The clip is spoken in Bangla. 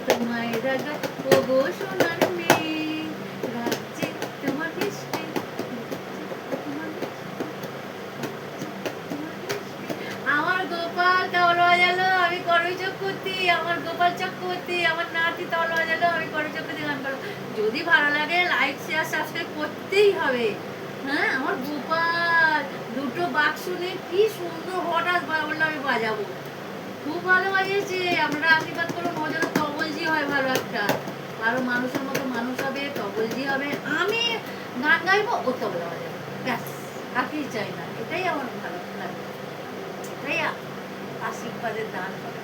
তোমায় রাগা ও গো সোনার মেয়ে, রাজ্যে তোমার মিষ্টি, তোমার আমার গোপাল তবলা বাজালো, আমি করবী চক্রবর্তী, আমার গোপাল চক্রবর্তী, আমার নাতি তবলা বাজালো, আমি করবী চক্রবর্তী গান করবো। যদি ভালো লাগে লাইক শেয়ার সাবস্ক্রাইব করতেই হবে। হ্যাঁ, আমার গোপাল দুটো বাক্স নিয়ে কি সুন্দর হঠাৎ বললো আমি বাজাবো, খুব ভালো বাজিয়েছে। আপনারা আশীর্বাদ করুন, ও যেন তবলজি হয় ভালো একটা, ভালো মানুষের মতো মানুষ হবে, তবলজি হবে। আমি গান গাইবো, ও তবলা বাজাবে, ব্যাস, আর কি চাই না। এটাই আমার ভালো লাগে, এটাই আশীর্বাদের দান করে।